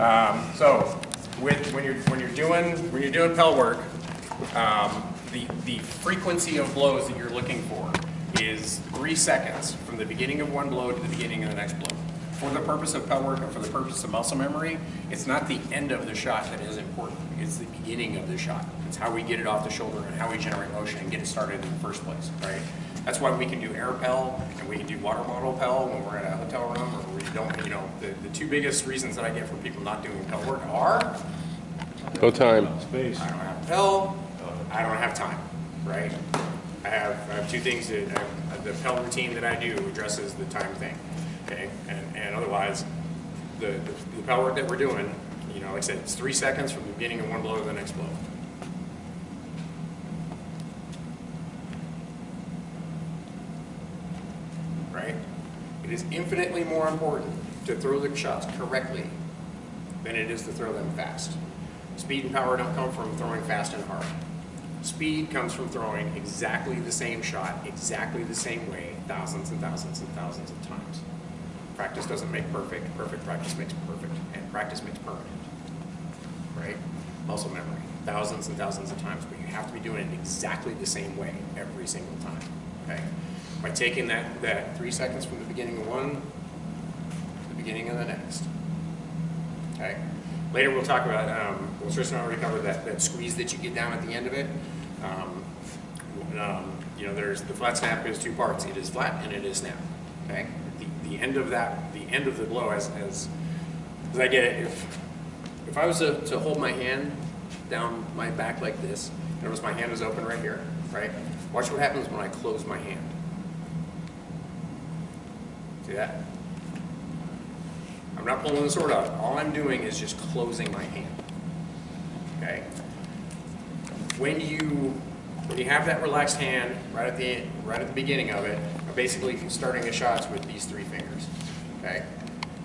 So when you're doing pel work, the frequency of blows that you're looking for is 3 seconds from the beginning of one blow to the beginning of the next blow. For the purpose of pel work and for the purpose of muscle memory, it's not the end of the shot that is important. It's the beginning of the shot. It's how we get it off the shoulder and how we generate motion and get it started in the first place, right? That's why we can do air pel and we can do water bottle pel when we're at a hotel room, or we don't, the two biggest reasons that I get for people not doing pel work are no time. Space. I don't have pel, I don't have time, right? I have two things that the pel routine that I do addresses the time thing, okay? And otherwise, the pel work that we're doing, like I said, it's 3 seconds from the beginning of one blow to the next blow. Right? It is infinitely more important to throw the shots correctly than it is to throw them fast. Speed and power don't come from throwing fast and hard. Speed comes from throwing exactly the same shot, exactly the same way, thousands and thousands and thousands of times. Practice doesn't make perfect, perfect practice makes perfect, and practice makes permanent, right? Muscle memory, thousands and thousands of times, but you have to be doing it exactly the same way every single time, okay? By taking that 3 seconds from the beginning of one to the beginning of the next, okay? Later we'll talk about, well, Tristan already covered that squeeze that you get down at the end of it. There's the flat snap is 2 parts. It is flat and it is snap, okay? The end of the blow, as I get it, if I was to hold my hand down my back like this, notice my hand is open right here, right? Watch what happens when I close my hand. See that? I'm not pulling the sword out. All I'm doing is just closing my hand. Okay? When you have that relaxed hand right at the beginning of it, I'm basically starting the shots with these 3 fingers. Okay?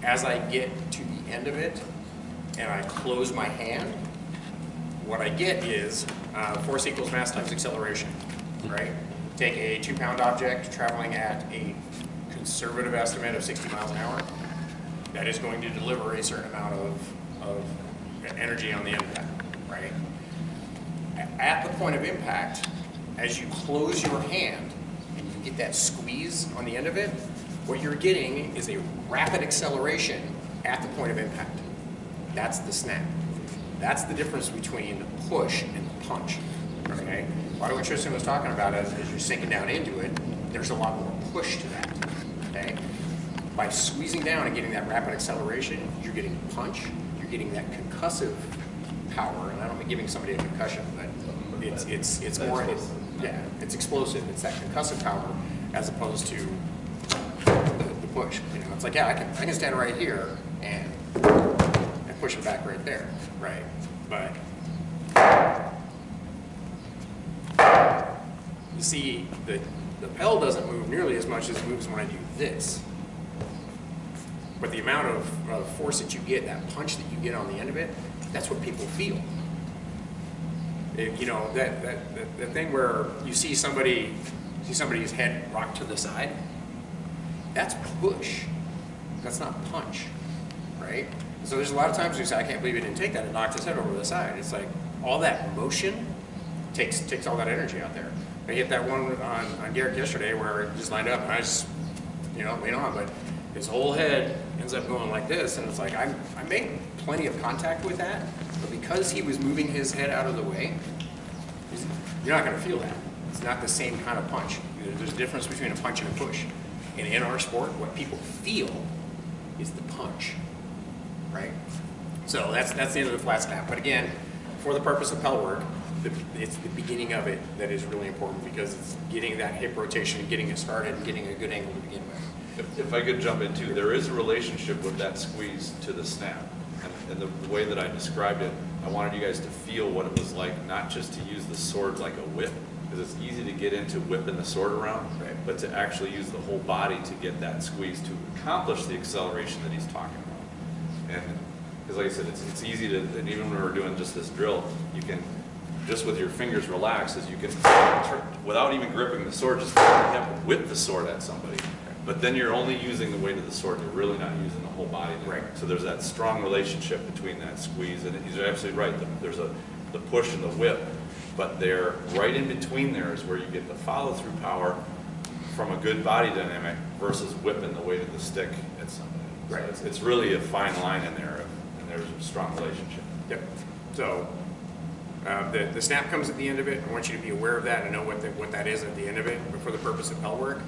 As I get to the end of it and I close my hand, what I get is force equals mass times acceleration. Right? Take a 2-pound object traveling at a conservative estimate of 60 miles an hour. That is going to deliver a certain amount of energy on the end of that, right? At the point of impact, as you close your hand and you get that squeeze on the end of it, what you're getting is a rapid acceleration at the point of impact. That's the snap. That's the difference between push and punch, okay? What Tristan was talking about as you're sinking down into it, there's a lot more push to that, okay? By squeezing down and getting that rapid acceleration, you're getting punch, you're getting that concussive power, and I don't mean giving somebody a concussion, but it's more, it's explosive. It's that concussive power as opposed to the push. It's like, yeah, I can stand right here and push it back right there, right? But you see, the pel doesn't move nearly as much as it moves when I do this. But the amount of force that you get, that punch that you get on the end of it, that's what people feel. That thing where you see somebody's head rock to the side, that's push. That's not punch, right? So there's a lot of times you say, I can't believe he didn't take that. It knocked his head over the side. It's like all that motion takes all that energy out there. I hit that one on Garrett yesterday where it just lined up and I just, laid on, but his whole head ends up going like this, and it's like I made plenty of contact with that, but because he was moving his head out of the way, you're not going to feel that. It's not the same kind of punch. There's a difference between a punch and a push. And in our sport, what people feel is the punch, right? So that's the end of the flat snap. But again, for the purpose of pel work, it's the beginning of it that is really important because it's getting that hip rotation, getting it started, and getting a good angle to begin with. If I could jump in too, there is a relationship with that squeeze to the snap. And the way that I described it, I wanted you guys to feel what it was like, not just to use the sword like a whip, because it's easy to get into whipping the sword around, right, but to actually use the whole body to get that squeeze to accomplish the acceleration that he's talking about. And because like I said, it's easy to, and even when we're doing just this drill, you can, just with your fingers relaxed, as you can, without even gripping the sword, just whip the sword at somebody. But then you're only using the weight of the sword, you're really not using the whole body. Right. So there's that strong relationship between that squeeze, and he's absolutely right, there's the push and the whip, but they're right in between there is where you get the follow-through power from a good body dynamic versus whipping the weight of the stick at somebody. Right. So it's really a fine line in there, and there's a strong relationship. Yep. So the snap comes at the end of it. I want you to be aware of that and know what that is at the end of it. But for the purpose of Pell work,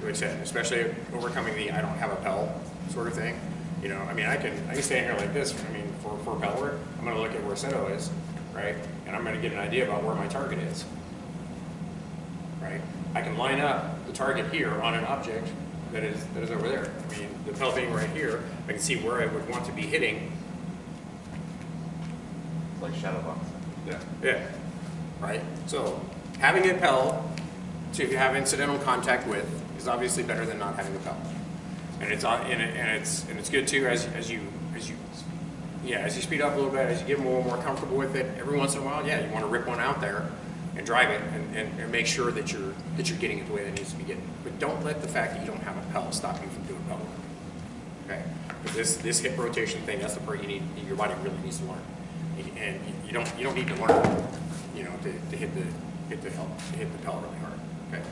like I said, especially overcoming the I don't have a Pell sort of thing. You know, I mean, I can stand here like this. I mean, for Pell work, I'm going to look at where Seto is, right? And I'm going to get an idea about where my target is, right? I can line up the target here on an object that is over there. I mean, the Pell being right here, I can see where I would want to be hitting. Like shadow box. Yeah. Yeah, right? So having a Pell to have incidental contact with is obviously better than not having a Pell. And it's good too as you speed up a little bit, as you get more comfortable with it. Every once in a while, yeah, you want to rip one out there and drive it and make sure that you're getting it the way that it needs to be getting. But don't let the fact that you don't have a Pell stop you from doing Pell work. Okay? But this hip rotation thing, that's the part your body really needs to learn. And you don't need to learn, you know, to hit the Pell really hard. Okay.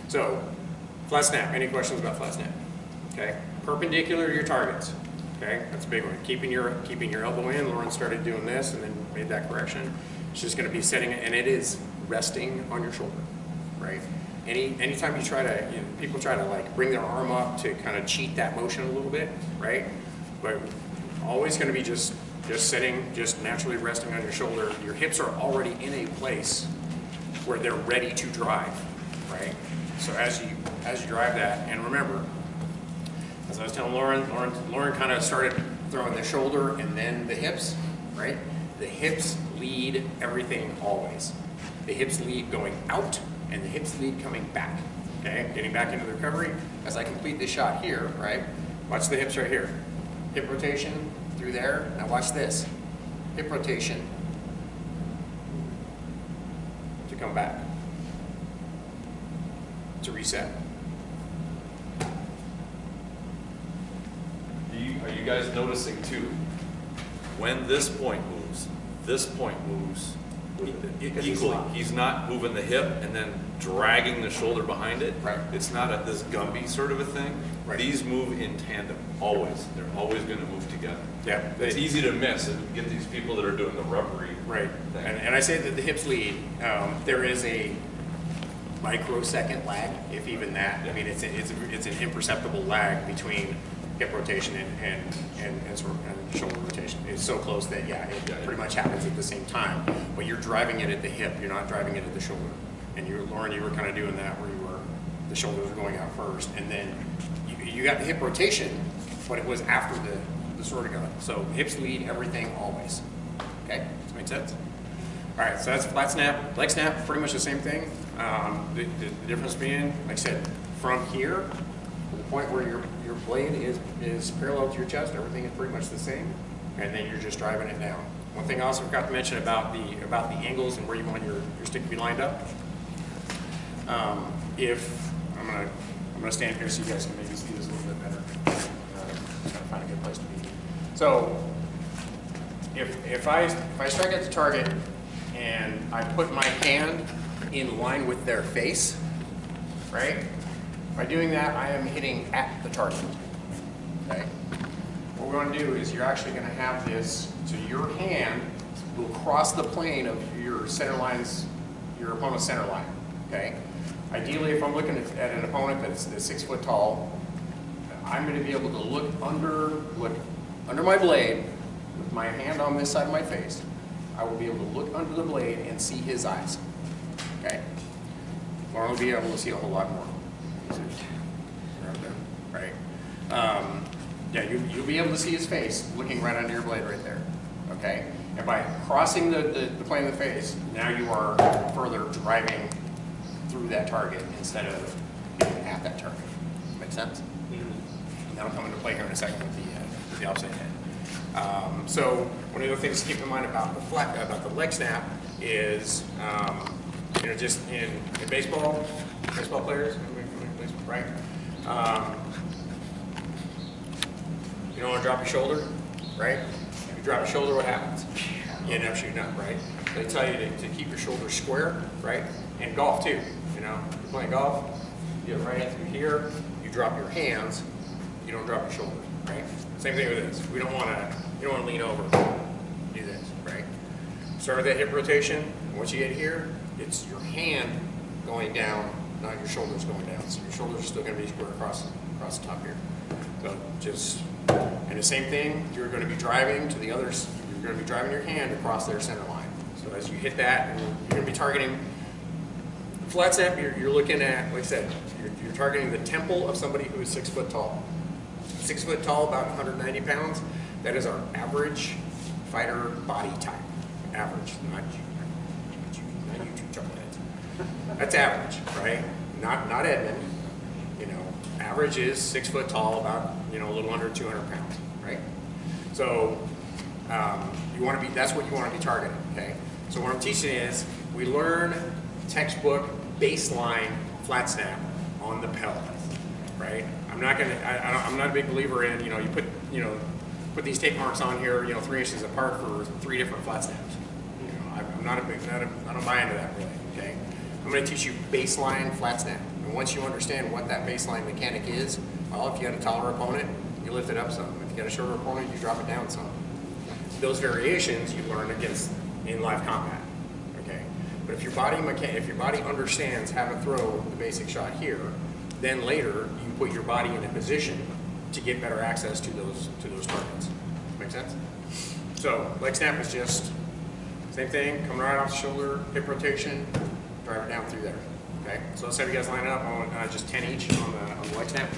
So flat snap. Any questions about flat snap? Okay. Perpendicular to your targets. Okay. That's a big one. Keeping your elbow in. Lauren started doing this and then made that correction. It's just going to be setting it, and it is resting on your shoulder, right? Anytime you try to, people try to like bring their arm up to kind of cheat that motion a little bit, right? But always going to be just sitting, just naturally resting on your shoulder. Your hips are already in a place where they're ready to drive, right? So as you drive that, and remember, as I was telling Lauren kind of started throwing the shoulder and then the hips, right? The hips lead everything always. The hips lead going out, and the hips lead coming back, okay? Getting back into the recovery. As I complete this shot here, right? Watch the hips right here. Hip rotation through there. Now watch this. Hip rotation to come back. To reset. Are you guys noticing too, when this point moves equally. He's not moving the hip and then dragging the shoulder behind it. Right. It's not this Gumby sort of a thing. Right. These move in tandem, always. They're always going to move together. Yeah. It's easy to miss and get these people that are doing the rubbery Right. thing. And I say that the hips lead. There is a microsecond lag, if even that. I mean, it's an imperceptible lag between hip rotation and shoulder rotation. It's so close that it pretty much happens at the same time. But you're driving it at the hip. You're not driving it at the shoulder. And Lauren, you were kind of doing that where the shoulders were going out first, and then you got the hip rotation, but it was after the sword gun. So hips lead everything always. Okay, does that make sense? All right, so that's flat snap. Leg snap, pretty much the same thing. The difference being, like I said, from here to the point where your blade is parallel to your chest, everything is pretty much the same, and then you're just driving it down. One thing I also forgot to mention about the angles and where you want your stick to be lined up. If I'm gonna stand here so you guys can maybe see this a little bit better. Just gotta find a good place to be. So if I strike at the target and I put my hand in line with their face, right? By doing that, I am hitting at the target. Okay. What we're going to do is you're actually going to have this. So your hand will cross the plane of your center lines, your opponent's center line. Okay. Ideally, if I'm looking at an opponent that's 6 foot tall, I'm going to be able to look under my blade with my hand on this side of my face. I will be able to look under the blade and see his eyes. Okay. Lauren will be able to see a whole lot more. Right. Yeah, you'll be able to see his face looking right under your blade right there. Okay. And by crossing the plane of the face, now you are further driving through that target instead of hitting at that target. Make sense? Mm-hmm. That'll come into play here in a second with the offset head. So one of the things to keep in mind about the leg snap is, just in baseball players, right? You don't want to drop your shoulder, right? If you drop your shoulder, what happens? You end up shooting up, right? They tell you to keep your shoulders square, right? And golf too, you know? You're playing golf, you have right hand through here, you drop your hands, you don't drop your shoulders, right? Same thing with this. You don't want to lean over, do this, right? Start with that hip rotation. Once you get here, it's your hand going down, not your shoulders going down. So your shoulders are still going to be square across the top here. So and the same thing, you're going to be driving to the others. You're going to be driving your hand across their center line. So as you hit that, you're going to be targeting flat step. You're looking at, like I said, you're targeting the temple of somebody who is 6 foot tall. 6 foot tall, about 190 pounds. That is our average fighter body type. Average, not you two chuckleheads. That's average, right? Not Edmund. You know, average is 6 foot tall, about a little under 200 pounds, right? So you want to be. That's what you want to be targeting. Okay. So what I'm teaching is we learn textbook baseline flat snap on the pellet, right? I'm not a big believer in you put these tape marks on here 3 inches apart for 3 different flat snaps. I don't buy into that really. Okay. I'm going to teach you baseline flat snap. And once you understand what that baseline mechanic is, well, if you got a taller opponent, you lift it up some. If you got a shorter opponent, you drop it down some. Those variations you learn against in live combat. Okay. But if your body understands how to throw the basic shot here, then later you put your body in a position to get better access to those targets. Make sense? So leg snap is just same thing, coming right off the shoulder, hip rotation, drive it down through there. Okay, so let's have you guys line up on just 10 each on the leg snap.